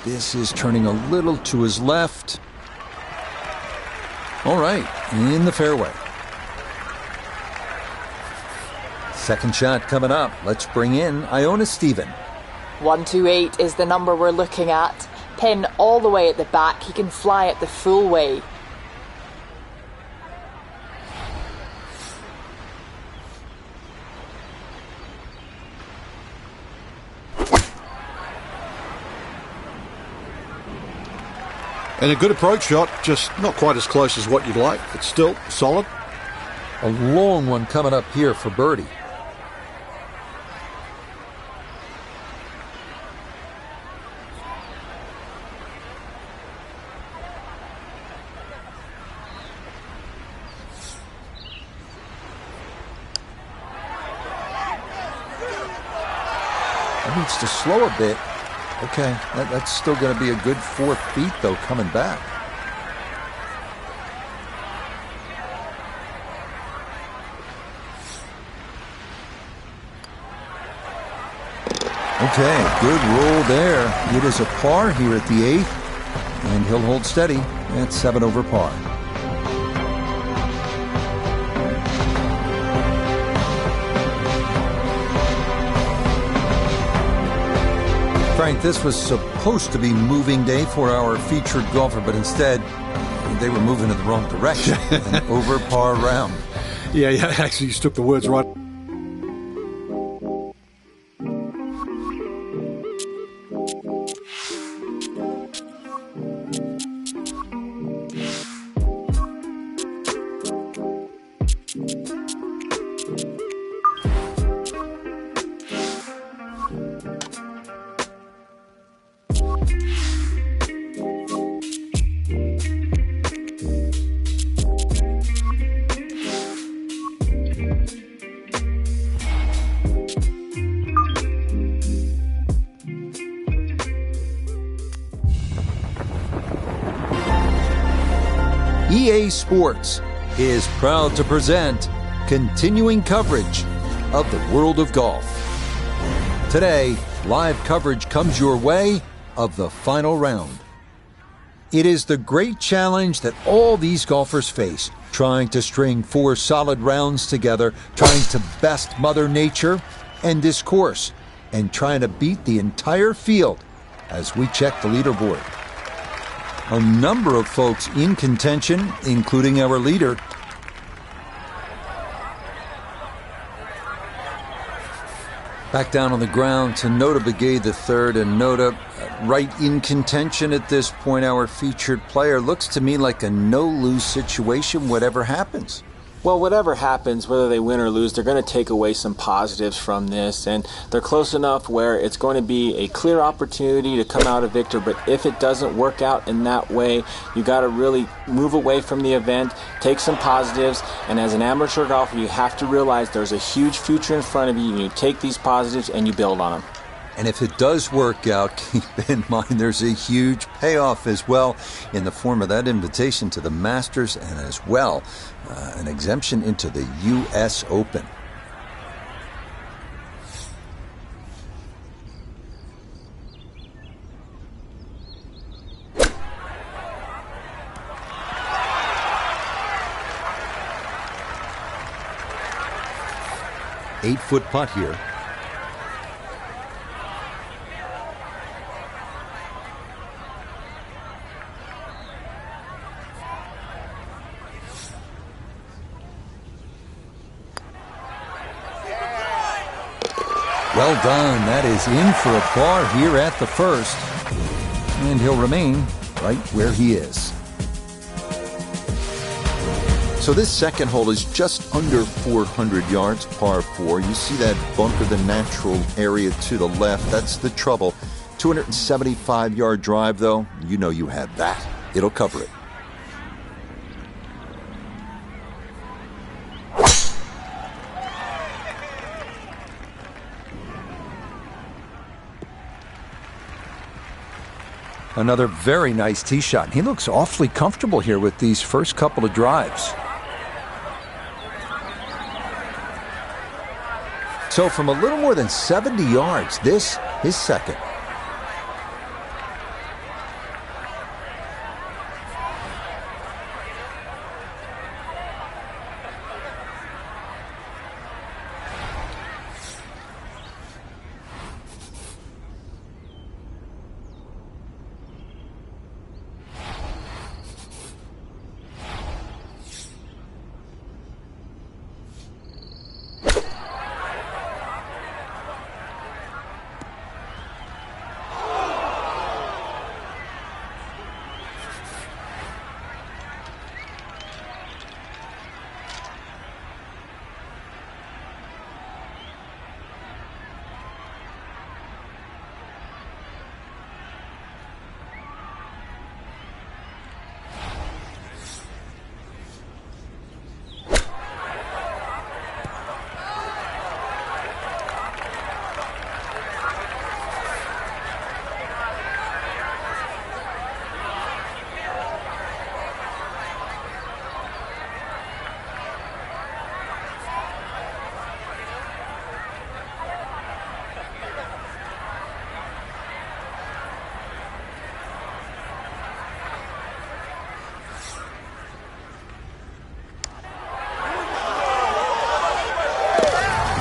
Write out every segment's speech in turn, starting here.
This is turning a little to his left. All right, in the fairway. Second shot coming up. Let's bring in Iona Stephen. 128 is the number we're looking at. Pin all the way at the back. He can fly it the full way. And a good approach shot, just not quite as close as what you'd like, but still solid. A long one coming up here for birdie. It needs to slow a bit. Okay, that's still going to be a good 4 feet, though, coming back. Okay, good roll there. It is a par here at the 8th, and he'll hold steady at 7 over par. Frank, this was supposed to be moving day for our featured golfer, but instead, they were moving in the wrong direction. An over par round. Yeah, actually, you took the words right. EA Sports is proud to present continuing coverage of the world of golf. Today, live coverage comes your way of the final round. It is the great challenge that all these golfers face, trying to string 4 solid rounds together, trying to best Mother Nature and this course, and trying to beat the entire field as we check the leaderboard. A number of folks in contention, including our leader. Back down on the ground to Notah Begay III, and Notah right in contention at this point. Our featured player looks to me like a no-lose situation, whatever happens. Well, whatever happens, whether they win or lose, they're going to take away some positives from this, and they're close enough where it's going to be a clear opportunity to come out a victor. But if it doesn't work out in that way, you got to really move away from the event, take some positives, and as an amateur golfer, you have to realize there's a huge future in front of you. You take these positives and you build on them. And if it does work out, keep in mind there's a huge payoff as well in the form of that invitation to the Masters, and as well an exemption into the U.S. Open. Eight-foot putt here. Well done. That is in for a par here at the first. And he'll remain right where he is. So this second hole is just under 400 yards, par 4. You see that bunker, the natural area to the left. That's the trouble. 275-yard drive, though. You know you have that. It'll cover it. Another very nice tee shot. He looks awfully comfortable here with these first couple of drives. So from a little more than 70 yards, this is second.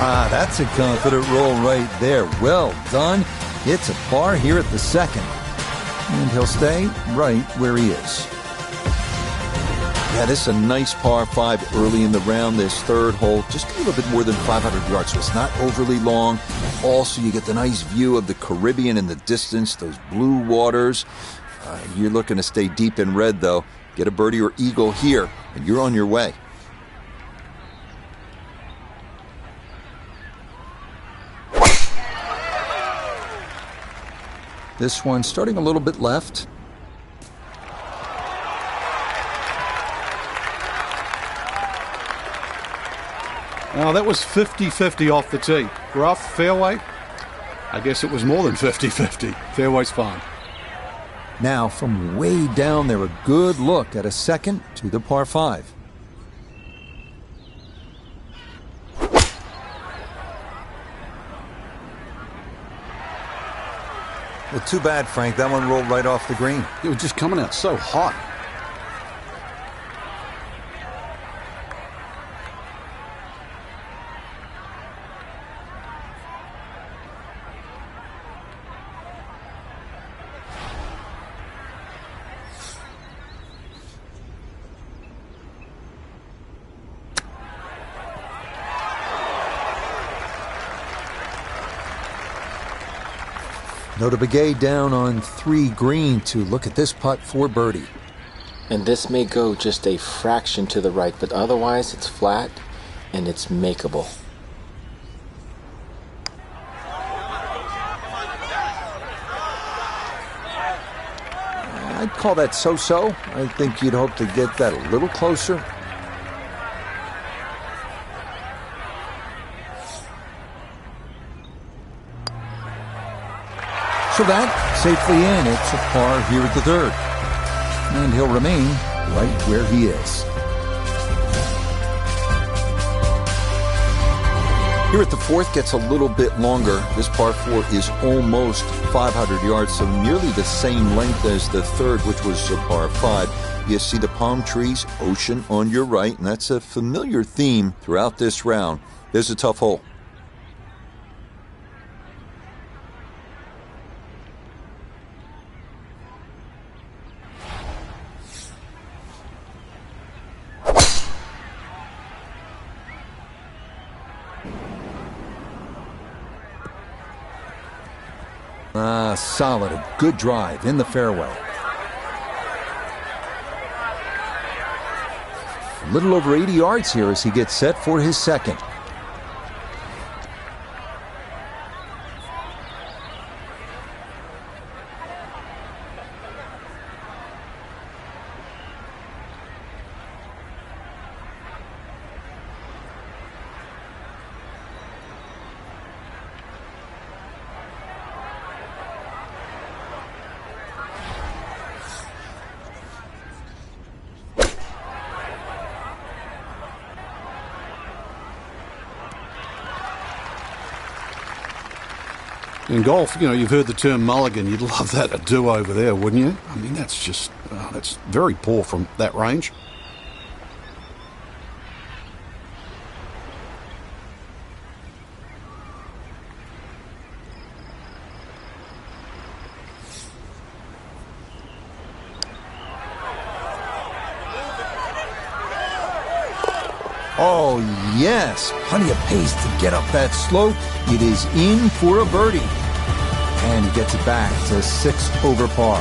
Ah, that's a confident roll right there. Well done. It's a par here at the second. And he'll stay right where he is. Yeah, this is a nice par 5 early in the round. This third hole, just a little bit more than 500 yards, so it's not overly long. Also, you get the nice view of the Caribbean in the distance, those blue waters. You're looking to stay deep in red, though. Get a birdie or eagle here, and you're on your way. This one starting a little bit left. Now that was 50-50 off the tee. Rough, fairway. I guess it was more than 50-50. Fairway's fine. Now from way down there, a good look at a second to the par 5. Well, too bad, Frank. That one rolled right off the green. It was just coming out so hot. Notah Begay down on 3 green to look at this putt for birdie. And this may go just a fraction to the right, but otherwise it's flat and it's makeable. I'd call that so-so. I think you'd hope to get that a little closer. So that, safely in, it's a par here at the third. And he'll remain right where he is. Here at the fourth, gets a little bit longer. This par 4 is almost 500 yards, so nearly the same length as the third, which was a par 5. You see the palm trees, ocean on your right, and that's a familiar theme throughout this round. There's a tough hole. Solid, a good drive in the fairway. A little over 80 yards here as he gets set for his second. In golf, you know, you've heard the term mulligan. You'd love that, a do-over there, wouldn't you? I mean, that's just, that's very poor from that range. Oh, yes. Plenty of pace to get up that slope. It is in for a birdie. And he gets it back to 6 over par.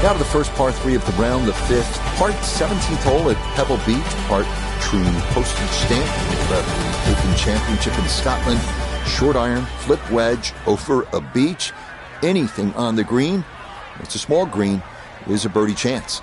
Now to the first par 3 of the round, the 5th. Part 17th hole at Pebble Beach. Part Troon postage stamp for the Open Championship in Scotland. Short iron, flip wedge over a beach. Anything on the green, it's a small green, is a birdie chance.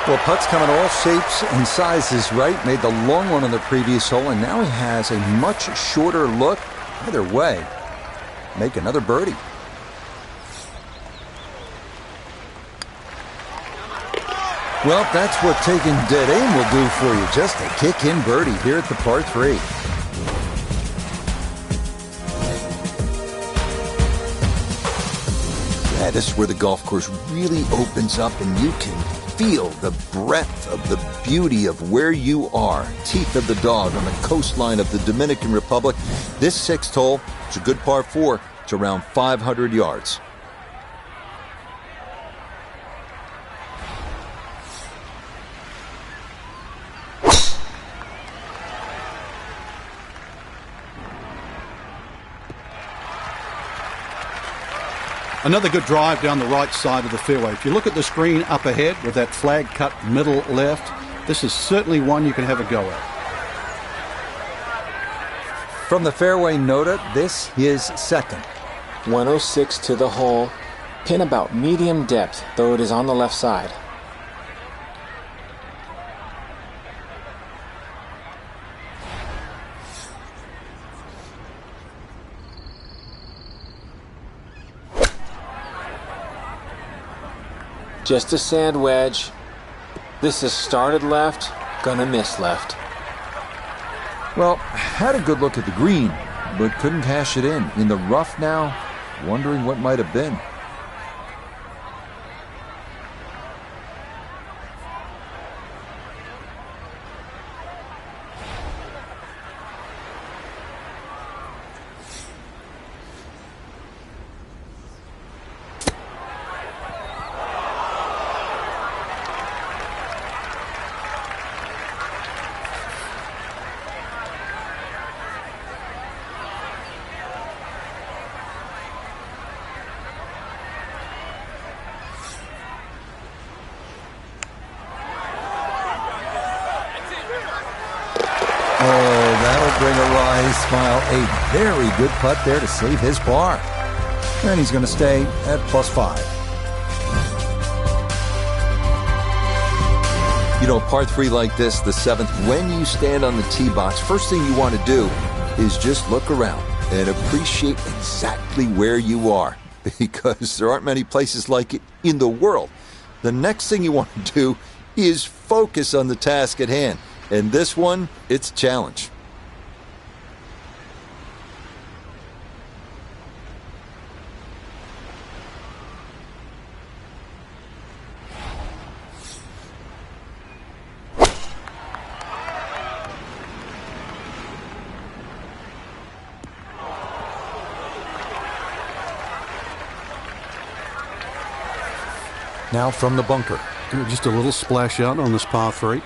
Well, putts come in all shapes and sizes, right? Made the long one on the previous hole, and now he has a much shorter look. Either way, make another birdie. Well, that's what taking dead aim will do for you. Just a kick-in birdie here at the par 3. Yeah, this is where the golf course really opens up and you can feel the breadth of the beauty of where you are. Teeth of the Dog on the coastline of the Dominican Republic. This sixth hole, it's a good par 4. It's around 500 yards. Another good drive down the right side of the fairway. If you look at the screen up ahead with that flag cut middle left, this is certainly one you can have a go at. From the fairway nota, this is second. 106 to the hole. Pin about medium depth, though it is on the left side. Just a sand wedge. This is started left, gonna miss left. Well, had a good look at the green, but couldn't cash it in. In the rough now, wondering what might have been. Bring a wry smile. A very good putt there to save his par. And he's going to stay at +5. You know, par 3 like this, the 7th, when you stand on the tee box, first thing you want to do is just look around and appreciate exactly where you are, because there aren't many places like it in the world. The next thing you want to do is focus on the task at hand. And this one, it's a challenge. Now from the bunker. Just a little splash out on this par 3.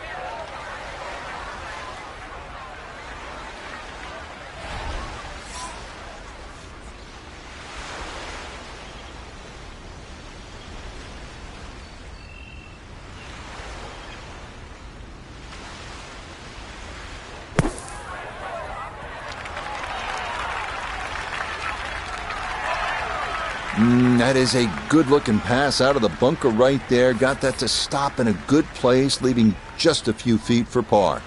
That is a good-looking pass out of the bunker right there. Got that to stop in a good place, leaving just a few feet for par.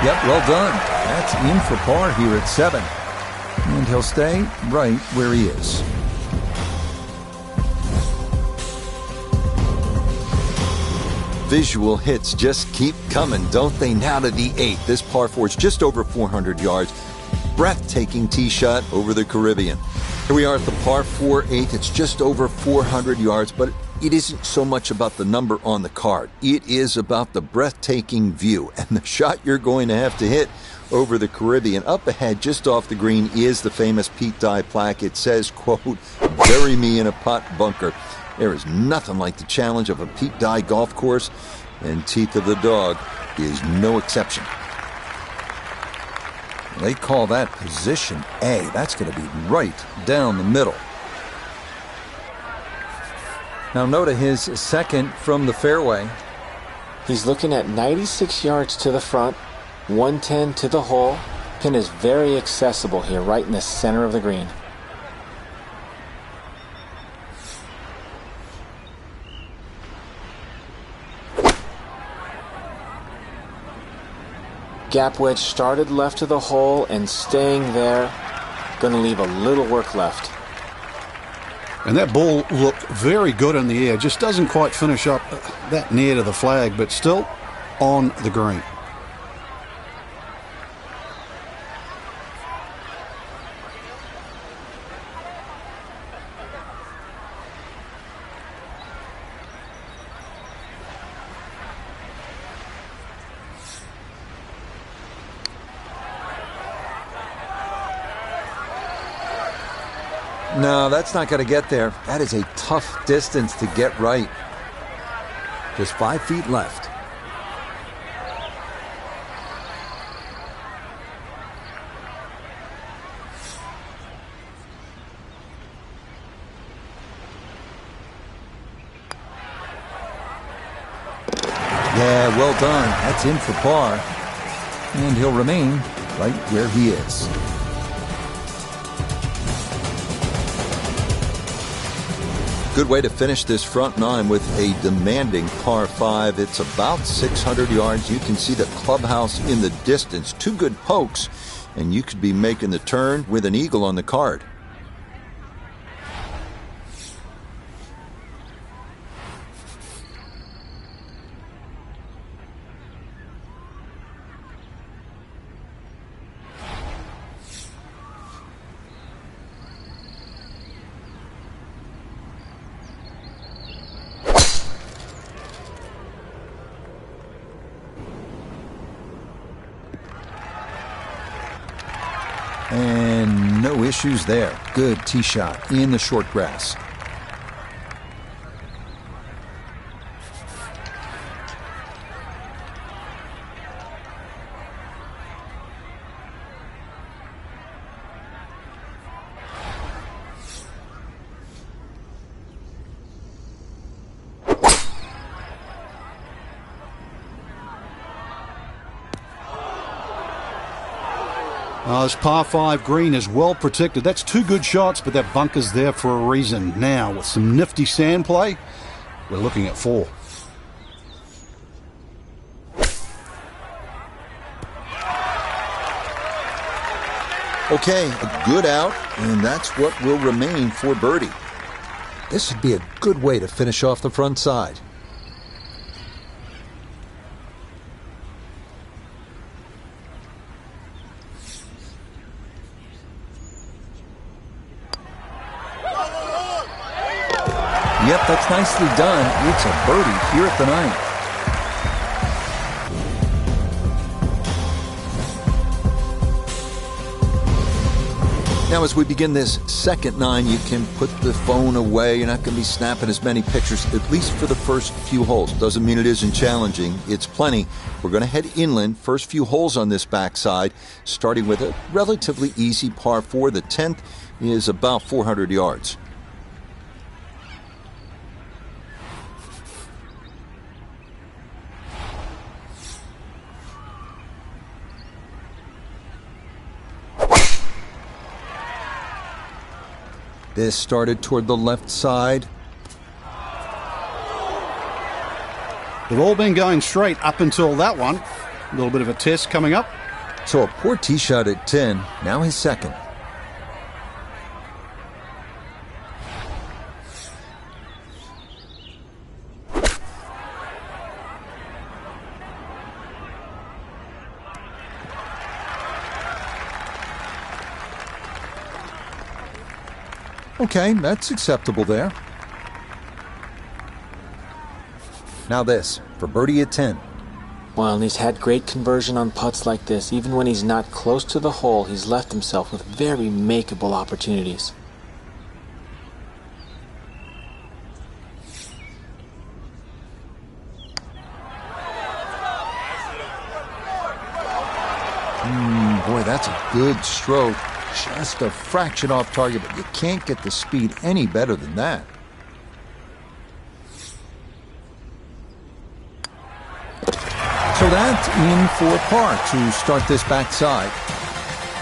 Yep, well done. That's in for par here at 7. And he'll stay right where he is. Visual hits just keep coming, don't they? Now to the 8th. This par 4 is just over 400 yards. Breathtaking tee shot over the Caribbean. Here we are at the par 4 8th. It's just over 400 yards, but it isn't so much about the number on the card. It is about the breathtaking view and the shot you're going to have to hit over the Caribbean. Up ahead, just off the green, is the famous Pete Dye plaque. It says, quote, "Bury me in a pot bunker." There is nothing like the challenge of a Pete Dye golf course, and Teeth of the Dog is no exception. They call that position A. That's going to be right down the middle. Now Nota his second from the fairway. He's looking at 96 yards to the front, 110 to the hole. Pin is very accessible here, right in the center of the green. Gap wedge started left to the hole and staying there. Going to leave a little work left. And that ball looked very good in the air. Just doesn't quite finish up that near to the flag, but still on the green. No, that's not going to get there. That is a tough distance to get right. Just 5 feet left. Yeah, well done. That's in for par. And he'll remain right where he is. Good way to finish this front nine with a demanding par 5. It's about 600 yards. You can see the clubhouse in the distance. 2 good pokes, and you could be making the turn with an eagle on the card. And no issues there. Good tee shot in the short grass. This par 5 green is well protected. That's 2 good shots, but that bunker's there for a reason. Now, with some nifty sand play, we're looking at 4. Okay, a good out, and that's what will remain for birdie. This would be a good way to finish off the front side. Yep, that's nicely done. It's a birdie here at the ninth. Now, as we begin this second nine, you can put the phone away. You're not going to be snapping as many pictures, at least for the first few holes. Doesn't mean it isn't challenging. It's plenty. We're going to head inland. First few holes on this backside, starting with a relatively easy par 4. The 10th is about 400 yards. This started toward the left side. They've all been going straight up until that one. A little bit of a test coming up. So a poor tee shot at 10, now his second. Okay, that's acceptable there. Now this, for birdie at 10. Well, and he's had great conversion on putts like this. Even when he's not close to the hole, he's left himself with very makeable opportunities. Boy, that's a good stroke. Just a fraction off target, but you can't get the speed any better than that. So that's in for par to start this backside.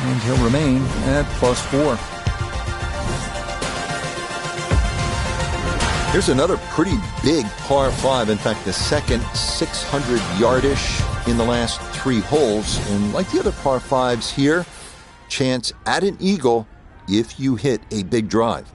And he'll remain at +4. Here's another pretty big par 5. In fact, the second 600 yardish in the last 3 holes. And like the other par 5s here, chance at an eagle if you hit a big drive.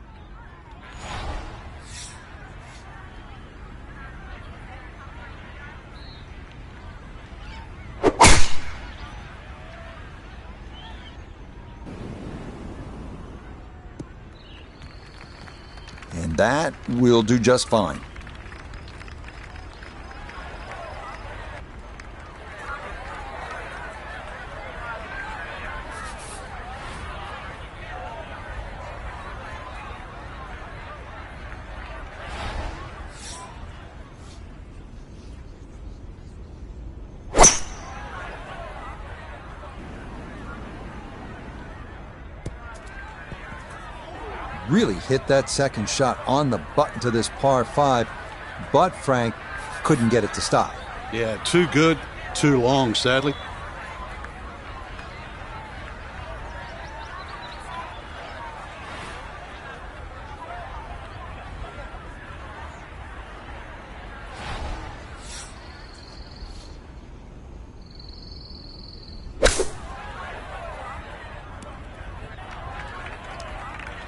And that will do just fine. really hit that second shot on the button to this par 5, but Frank couldn't get it to stop. Yeah, too good, too long, sadly.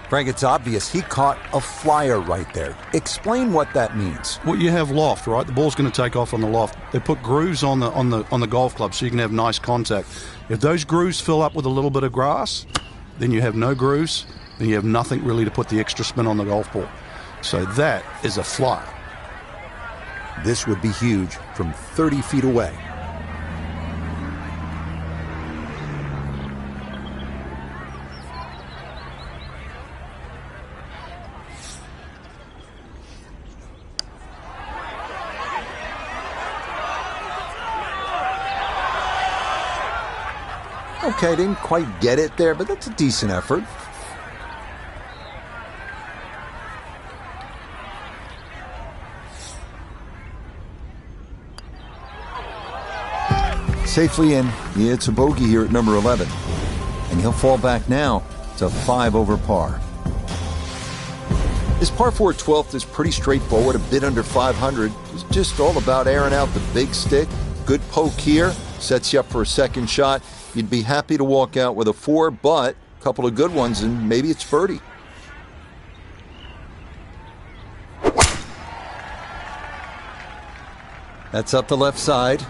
Frank, it's obvious he caught a flyer right there. Explain what that means. Well, you have loft, right? The ball's going to take off on the loft. They put grooves on the golf club so you can have nice contact. If those grooves fill up with a little bit of grass, then you have no grooves, then you have nothing really to put the extra spin on the golf ball. So that is a flyer. This would be huge from 30 feet away. Okay, didn't quite get it there, but that's a decent effort. Safely in. It's a bogey here at number 11. And he'll fall back now to 5 over par. His par 4 12th is pretty straightforward, a bit under 500. It's just all about airing out the big stick. Good poke here, sets you up for a second shot. You'd be happy to walk out with a 4, but a couple of good ones, and maybe it's birdie. That's up the left side.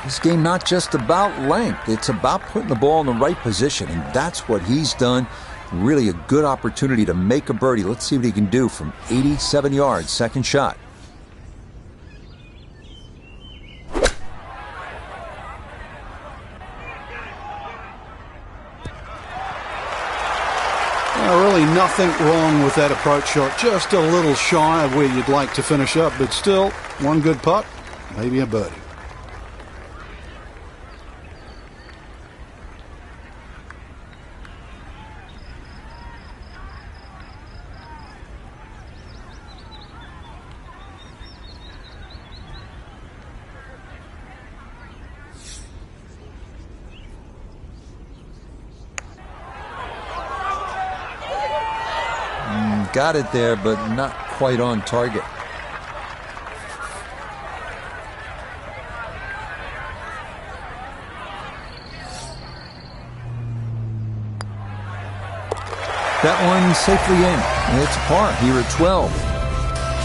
This game not just about length, it's about putting the ball in the right position, and that's what he's done. Really a good opportunity to make a birdie. Let's see what he can do from 87 yards, second shot. Really nothing wrong with that approach shot. Just a little shy of where you'd like to finish up, but still one good putt, maybe a birdie. Got it there, but not quite on target. That one safely in. It's a par here at 12.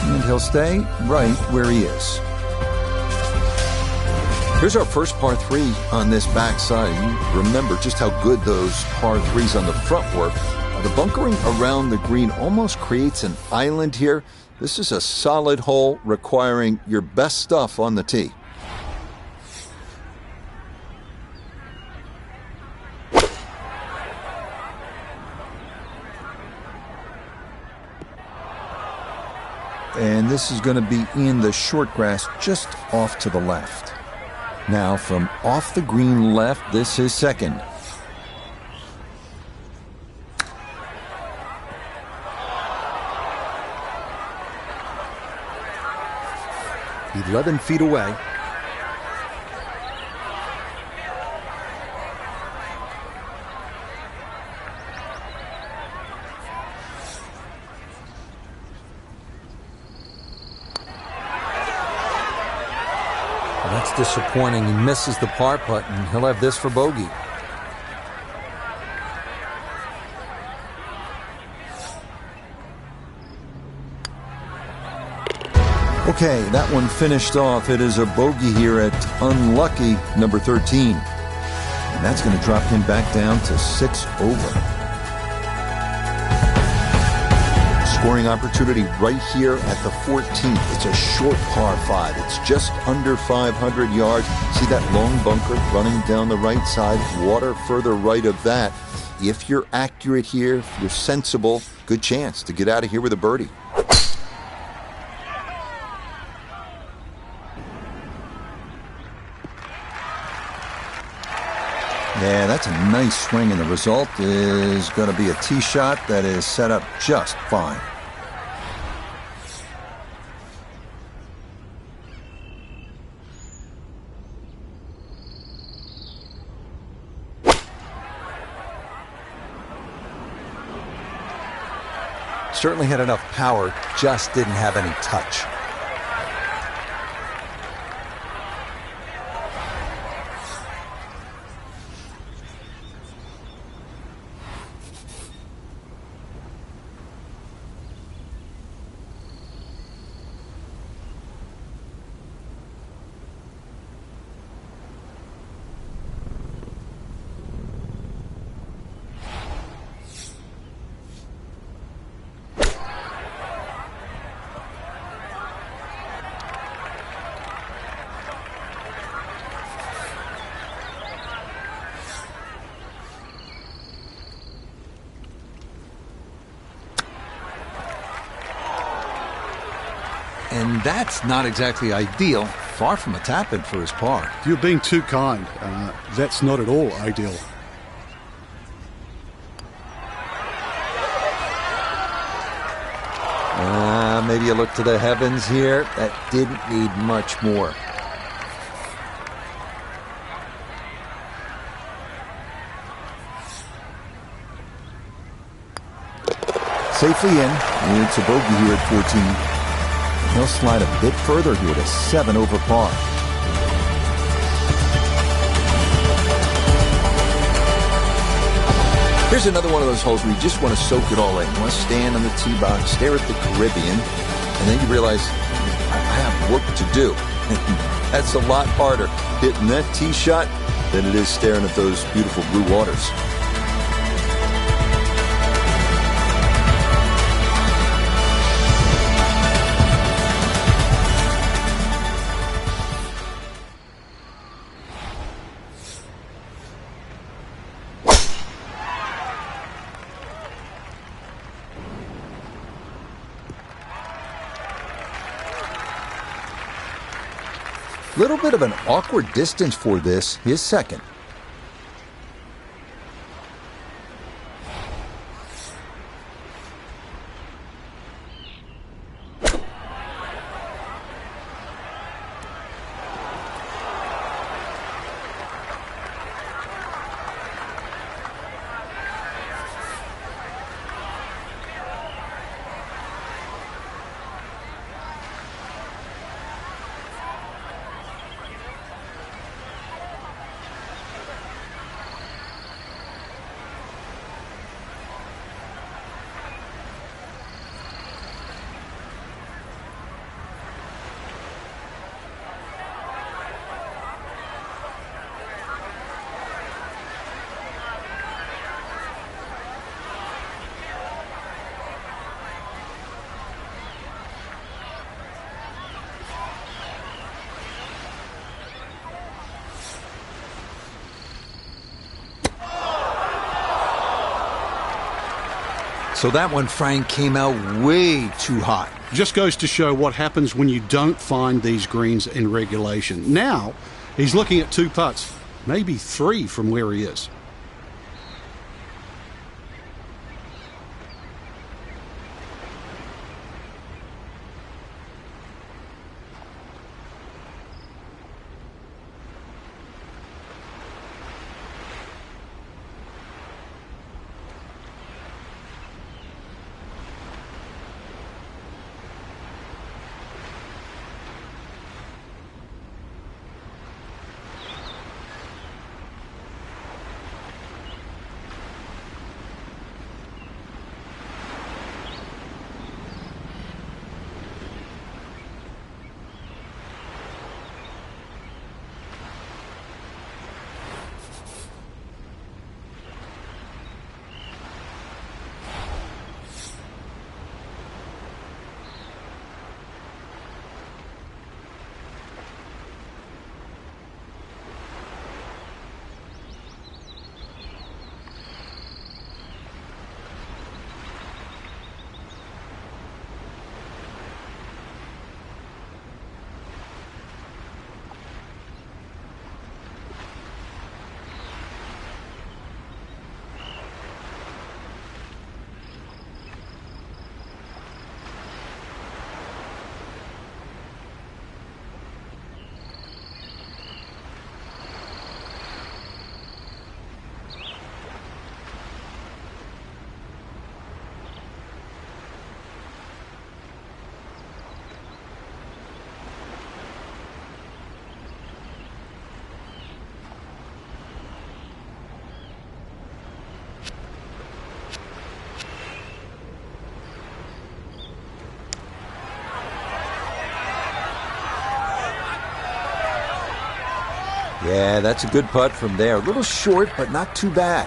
And he'll stay right where he is. Here's our first par 3 on this backside. You remember just how good those par 3s on the front were. The bunkering around the green almost creates an island here. This is a solid hole requiring your best stuff on the tee. And this is going to be in the short grass just off to the left. Now from off the green left, this is second. "11 feet away." Well, that's disappointing. He misses the par putt, and he'll have this for bogey. Okay, that one finished off. It is a bogey here at unlucky number 13. And that's going to drop him back down to 6 over. Scoring opportunity right here at the 14th. It's a short par 5. It's just under 500 yards. See that long bunker running down the right side? Water further right of that. If you're accurate here, if you're sensible, good chance to get out of here with a birdie. Yeah, that's a nice swing, and the result is going to be a tee shot that is set up just fine. Certainly had enough power, just didn't have any touch. And that's not exactly ideal. Far from a tap-in for his par. You're being too kind. That's not at all ideal. Maybe you look to the heavens here. That didn't need much more. Safely in. It's a bogey here at 14. He'll slide a bit further here to 7 over par. Here's another one of those holes where you just want to soak it all in. You want to stand on the tee box, stare at the Caribbean, and then you realize, I have work to do. That's a lot harder hitting that tee shot than it is staring at those beautiful blue waters. Little bit of an awkward distance for this, his second. So that one, Frank, came out way too hot. Just goes to show what happens when you don't find these greens in regulation. Now, he's looking at 2 putts, maybe 3 from where he is. Yeah, that's a good putt from there. A little short, but not too bad.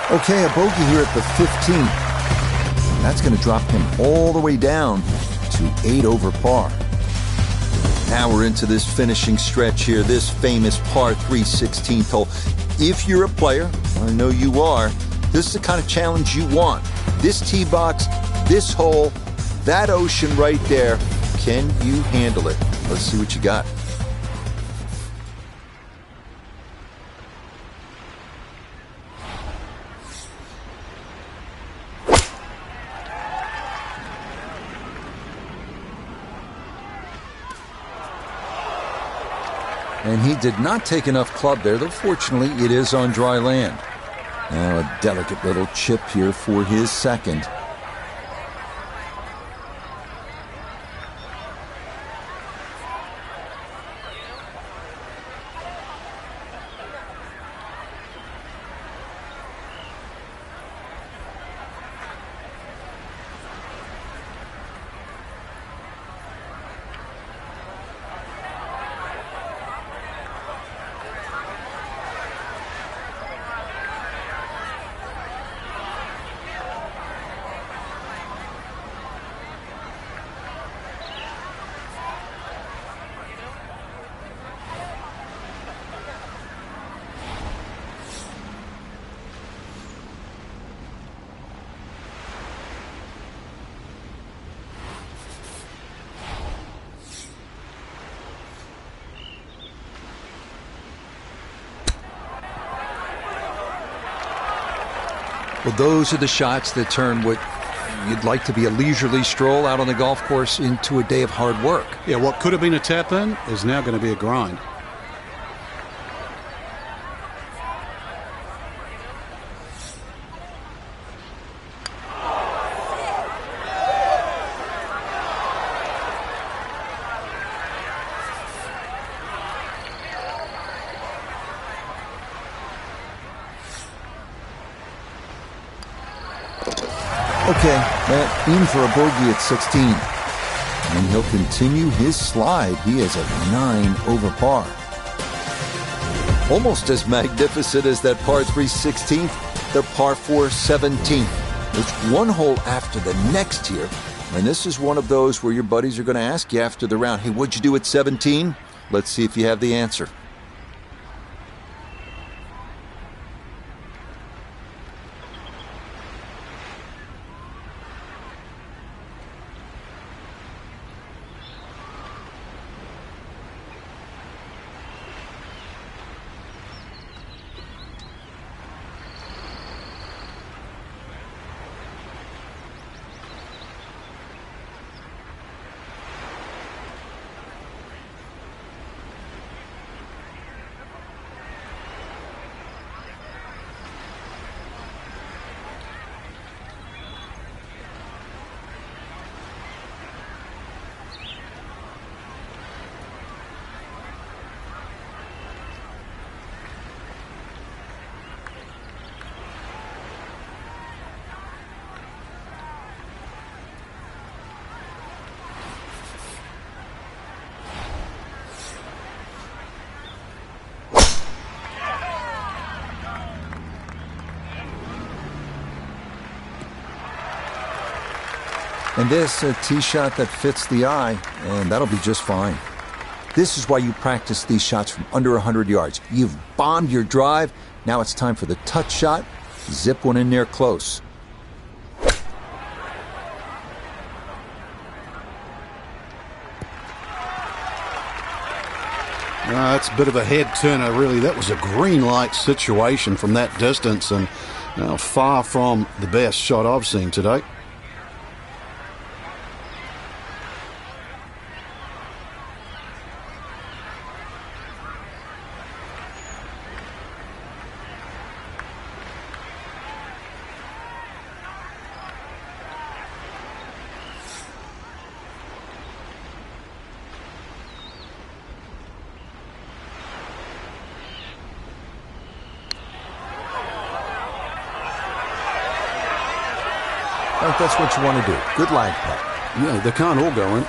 Okay, a bogey here at the 15th. That's going to drop him all the way down to 8 over par. Now we're into this finishing stretch here, this famous par 3 16th hole. If you're a player, I know you are, this is the kind of challenge you want. This tee box, this hole, that ocean right there, can you handle it? Let's see what you got. And he did not take enough club there, though fortunately it is on dry land. Now a delicate little chip here for his second. Well, those are the shots that turn what you'd like to be a leisurely stroll out on the golf course into a day of hard work. Yeah, what could have been a tap-in is now going to be a grind. Okay, in for a bogey at 16. And he'll continue his slide. He is at 9 over par. Almost as magnificent as that par 3 16th, the par 4 17th. It's one hole after the next here. And this is one of those where your buddies are going to ask you after the round, hey, what'd you do at 17? Let's see if you have the answer. And this, a tee shot that fits the eye, and that'll be just fine. This is why you practice these shots from under 100 yards. You've bombed your drive. Now it's time for the touch shot. Zip one in there close. That's a bit of a head turner, really. That was a green light situation from that distance, and far from the best shot I've seen today. like that's what you want to do. Good lag putt. Yeah, they can't all go in.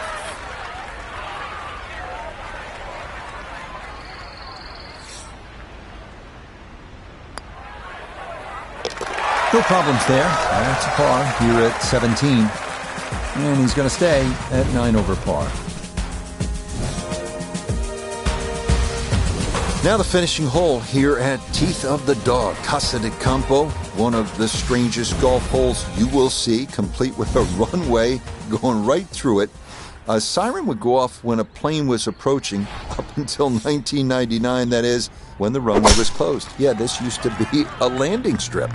No problems there. That's a par here at 17. And he's going to stay at 9 over par. Now the finishing hole here at Teeth of the Dog, Casa de Campo, one of the strangest golf holes you will see, complete with a runway going right through it. A siren would go off when a plane was approaching, up until 1999, that is, when the runway was closed. Yeah, this used to be a landing strip.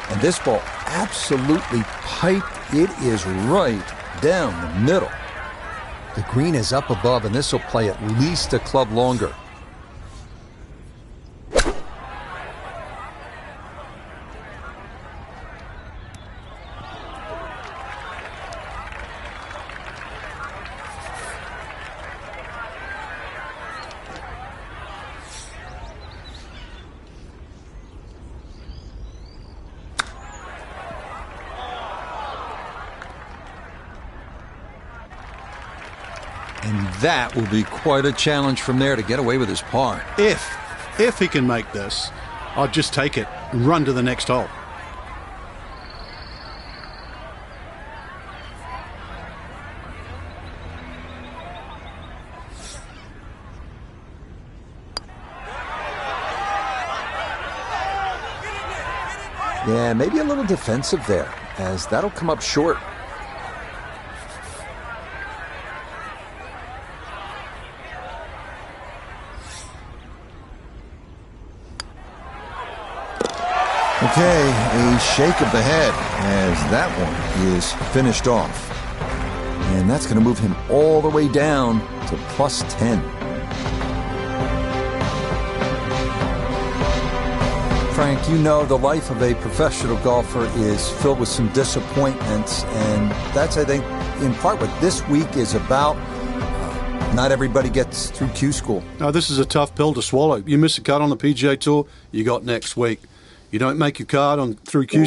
And this ball absolutely piped. It is right down the middle. The green is up above, and this will play at least a club longer. And that will be quite a challenge from there to get away with his par. If he can make this, I'd just take it and run to the next hole. Yeah, maybe a little defensive there, as that'll come up short. Okay, a shake of the head as that one is finished off. And that's going to move him all the way down to plus 10. Frank, you know the life of a professional golfer is filled with some disappointments, and that's, I think, in part what this week is about. Not everybody gets through Q School. No, this is a tough pill to swallow. You miss a cut on the PGA Tour, you got next week. You don't make your card on through Q.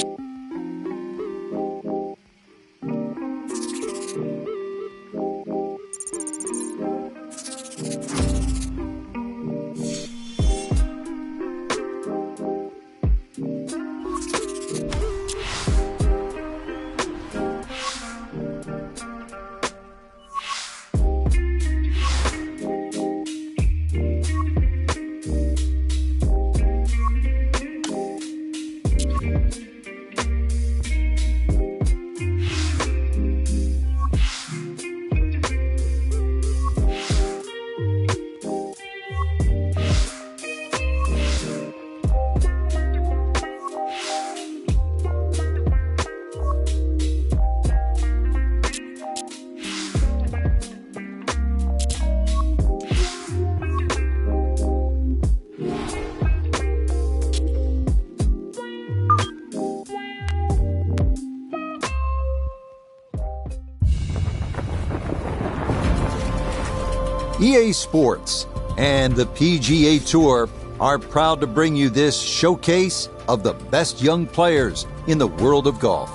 EA Sports and the PGA Tour are proud to bring you this showcase of the best young players in the world of golf.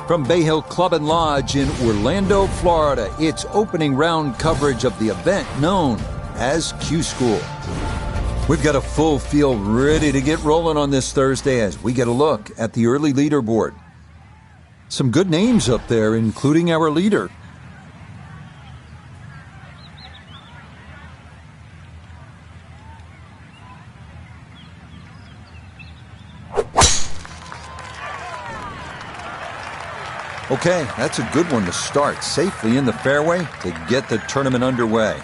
From Bay Hill Club and Lodge in Orlando, Florida, it's opening round coverage of the event known as Q School. We've got a full field ready to get rolling on this Thursday as we get a look at the early leaderboard. Some good names up there, including our leader. Okay, that's a good one to start safely in the fairway to get the tournament underway.